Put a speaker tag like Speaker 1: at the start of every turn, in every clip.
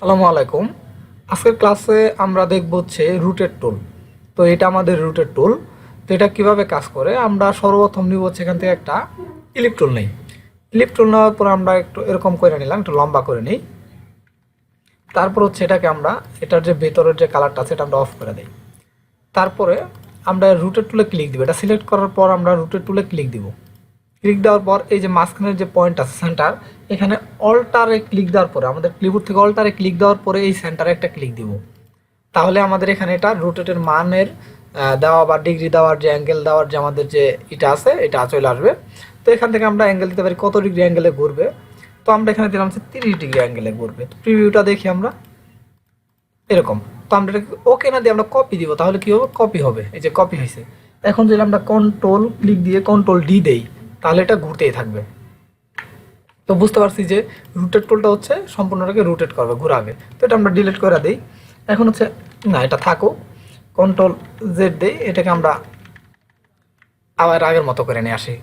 Speaker 1: আসসালামু আলাইকুম। আজকের ক্লাসে আমরা দেখব হচ্ছে রুটেড টুল। তো এটা আমাদের রুটেড টুল। তো এটা কিভাবে কাজ করে আমরা সর্বপ্রথম নিব হচ্ছে এখান থেকে একটা ক্লিপ টুল নেই। ক্লিপ টুল নেওয়ার পর আমরা একটু এরকম করে নিলাম, একটু লম্বা করে নিই। তারপর হচ্ছে এটাকে আমরা এটার যে ভেতরের যে কালারটা আছে এটা আমরা অফ করে দিই। তারপরে আমরা রুটেড টুলে ক্লিক দিব। এটা সিলেক্ট করার পর আমরা রুটেড টুলে ক্লিক দিব। ক্লিক দেওয়ার পর এই যে মাঝখানের যে পয়েন্ট আছে সেন্টার, এখানে অল্টারে ক্লিক দেওয়ার পরে আমাদের ক্লিপবোর্ড থেকে অল্টারে ক্লিক দেওয়ার পরে এই সেন্টারে একটা ক্লিক দিব। তাহলে আমাদের এখানে এটা রোটেটের মানের দেওয়া বা ডিগ্রি দেওয়ার যে অ্যাঙ্গেল দেওয়ার যে আমাদের যে এটা আছে এটা চলে আসবে। তো এখান থেকে আমরা অ্যাঙ্গেল দিতে পারি কত ডিগ্রি অ্যাঙ্গেলে ঘুরবে। তো আমরা এখানে দিলাম হচ্ছে 30 ডিগ্রি অ্যাঙ্গেলে ঘুরবে। তো প্রিভিউটা দেখি আমরা এরকম। তো আমরা এটাকে ওকে না দিয়ে আমরা কপি দিব, তাহলে কি হবে? কপি হবে। এই যে কপি হয়েছে। এখন যদি আমরা কন্ট্রোল ক্লিক দিয়ে কন্ট্রোল ডি দেই তাহলে এটা ঘুরতেই থাকবে। তো বুঝতে পারছি যে রুটেট টুলটা হচ্ছে সম্পূর্ণটাকে রুটেট করবে, ঘুরাবে। তো এটা আমরা ডিলিট করে দিই। এখন হচ্ছে না, এটা থাকো, কন্ট্রোল জেড দেই, এটাকে আমরা আবার আগের মতো করে নিয়ে আসি।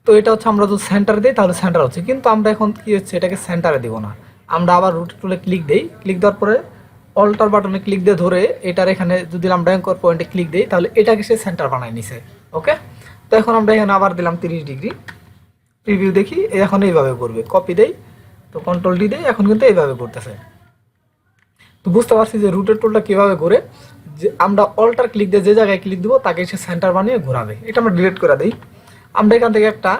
Speaker 1: তো এটা হচ্ছে আমরা যদি সেন্টারে দিই তাহলে সেন্টার হচ্ছে, কিন্তু আমরা এখন কি হচ্ছে এটাকে সেন্টারে দিব না। আমরা আবার রুটেট টুলে ক্লিক দেই, ক্লিক দেওয়ার পরে অল্টার বাটনে ক্লিক দিয়ে ধরে এটার এখানে যদি আমরা অ্যাঙ্কর পয়েন্টে ক্লিক দিই তাহলে এটাকে সে সেন্টার বানায় নিছে। ওকে, তো এখন আমরা এখানে আবার দিলাম 30 ডিগ্রি। প্রিভিউ দেখি, এখন এইভাবে করবে। কপি দেই, তো কন্ট্রোল ডি দেই, এখন কিন্তু এইভাবে করতেছে। তো বুঝতে পারছি যে রুটের টুলটা কীভাবে ঘুরে। যে আমরা অল্টার ক্লিক দিয়ে যে জায়গায় ক্লিক দিব তাকে সে সেন্টার বানিয়ে ঘোরাবে। এটা আমরা ডিলিট করে দিই। আমরা এখান থেকে একটা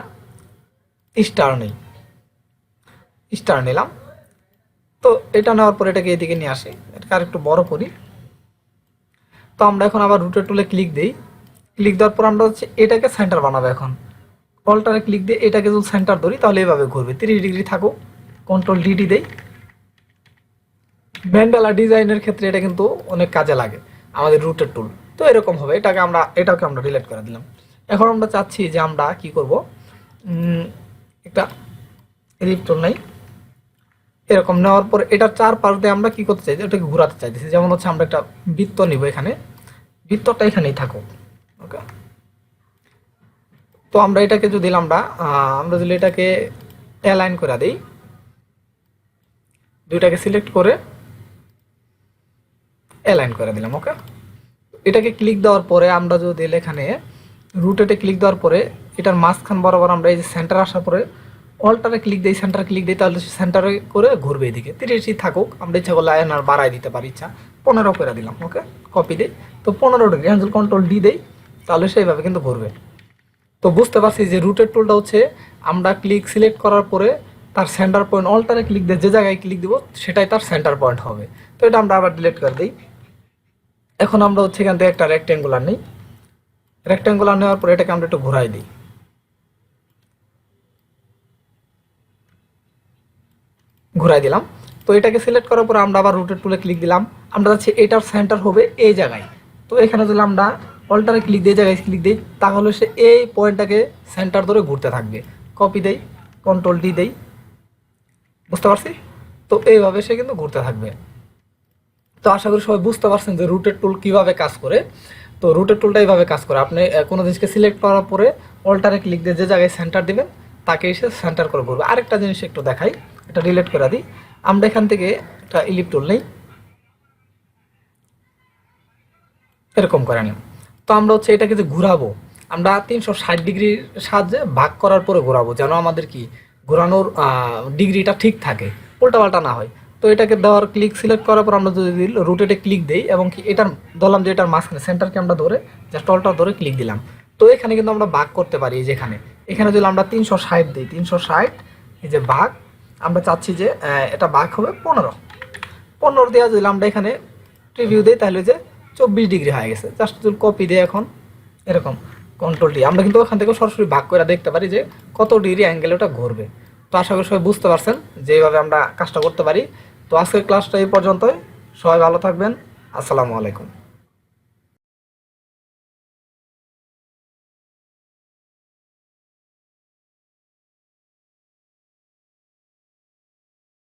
Speaker 1: স্টার নিই, স্টার নিলাম। তো এটা নেওয়ার পর এটাকে এদিকে নিয়ে আসি, এটাকে আর একটু বড় করি। তো আমরা এখন আবার রুটের টুলে ক্লিক দিই। ক্লিক দেওয়ার পর আমরা হচ্ছে এটাকে সেন্টার বানাবো। এখন অল্টারে ক্লিক দিয়ে এটাকে যদি সেন্টার ধরি তাহলে এইভাবে ঘুরবে। 30 ডিগ্রি থাকুক, কন্ট্রোল ডিডি দেই। ম্যান্ডালা ডিজাইনের ক্ষেত্রে এটা কিন্তু অনেক কাজে লাগে আমাদের রুটের টুল। তো এরকম হবে। এটাকে আমরা ডিলিট করে দিলাম। এখন আমরা চাচ্ছি যে আমরা কি করব, একটা এডিট টুল নাই, এরকম নেওয়ার পর এটার চারপাশ দিয়ে আমরা কি করতে চাই, এটাকে ঘোরাতে চাইতেছি। যেমন হচ্ছে আমরা একটা বৃত্ত নিব, এখানে বৃত্তটা এখানেই থাকুক। ওকে, তো আমরা এটাকে যদি আমরা যদি এটাকে অ্যালাইন করে দিই, দুইটাকে সিলেক্ট করে অ্যালাইন করে দিলাম। ওকে, এটাকে ক্লিক দেওয়ার পরে আমরা যদি এখানে রুটেটে ক্লিক দেওয়ার পরে এটার মাঝখান বরাবর আমরা এই যে সেন্টার আসার পরে অল্টারে ক্লিক দিই, সেন্টারে ক্লিক দিই, তাহলে সেন্টারে করে ঘুরবে এদিকে। 30 থাকুক, আমরা ইচ্ছা করলে আর বাড়াই দিতে পারি, ইচ্ছা 15 করে দিলাম। ওকে, কপি দিই, তো 15 ডিগ্রি হ্যান্ডেল কন্ট্রোল ডি দেই, তাহলে সেইভাবে কিন্তু ঘুরবে। তো বুঝতে পারছি যে রুটেড টুলটা হচ্ছে আমরা ক্লিক সিলেক্ট করার পরে তার সেন্টার পয়েন্ট অল্টারে ক্লিক দিয়ে যে জায়গায় ক্লিক দিব সেটাই তার সেন্টার পয়েন্ট হবে। তো এটা আমরা আবার ডিলিট করে দিই। এখন আমরা হচ্ছে এখান থেকে একটা রেক্ট্যাঙ্গুলার নিই। রেক্ট্যাঙ্গুলার নেওয়ার পরে এটাকে আমরা একটু ঘুরাই দিই, ঘুরাই দিলাম। তো এটাকে সিলেক্ট করার পরে আমরা আবার রুটেড টুলে ক্লিক দিলাম। আমরা যাচ্ছি এটার সেন্টার হবে এই জায়গায়। তো এখানে যদি আমরা অল্টারে ক্লিক দিয়ে জায়গায় ক্লিক দিই তাহলে সে এই পয়েন্টটাকে সেন্টার ধরে ঘুরতে থাকবে। কপি দেই, কন্ট্রোল ডি দেই, বুঝতে পারছি? তো এইভাবে সে কিন্তু ঘুরতে থাকবে। তো আশা করি সবাই বুঝতে পারছেন যে রুটেড টুল কীভাবে কাজ করে। তো রুটেড টুলটা এইভাবে কাজ করে। আপনি কোনো জিনিসকে সিলেক্ট করার পরে অল্টারে ক্লিক দিয়ে যে জায়গায় সেন্টার দিবেন তাকে এসে সেন্টার করে ঘুরবে। আরেকটা জিনিস একটু দেখাই, এটা ডিলিট করে দিই। আমরা এখান থেকে একটা ইলিপ টুল নেই, এরকম করে নিই। তো আমরা হচ্ছে এটাকে যে ঘুরাবো আমরা 360 ডিগ্রির সাহায্যে ভাগ করার পরে ঘোরাবো, যেন আমাদের কি ঘোরানোর ডিগ্রিটা ঠিক থাকে, উল্টাপাল্টা না হয়। তো এটাকে দেওয়ার ক্লিক সিলেক্ট করার পর আমরা যদি রুটেটে ক্লিক দিই এবং কি এটার ধরলাম যে এটার মাঝখানে সেন্টারকে আমরা ধরে জাস্ট অলটা ধরে ক্লিক দিলাম। তো এখানে কিন্তু আমরা ভাগ করতে পারি। যেখানে এখানে যদি আমরা 360 দিই, 360 এই যে ভাগ, আমরা চাচ্ছি যে এটা ভাগ হবে 15 দেওয়া যদি আমরা এখানে প্রিভিউ দিই তাহলে যে 24 ডিগ্রি হয়ে গেছে। জাস্ট যদি কপি দিই এখন এরকম কন্ট্রোল ডি, আমরা কিন্তু ওখান থেকে সরাসরি ভাগ করে দেখতে পারি যে কত ডিগ্রি অ্যাঙ্গেলে ওটা ঘুরবে। তো আশা করি সবাই বুঝতে পারছেন যে এইভাবে আমরা কাজটা করতে পারি। তো আজকের ক্লাসটা এই পর্যন্তই। সবাই ভালো থাকবেন। আসসালামু আলাইকুম।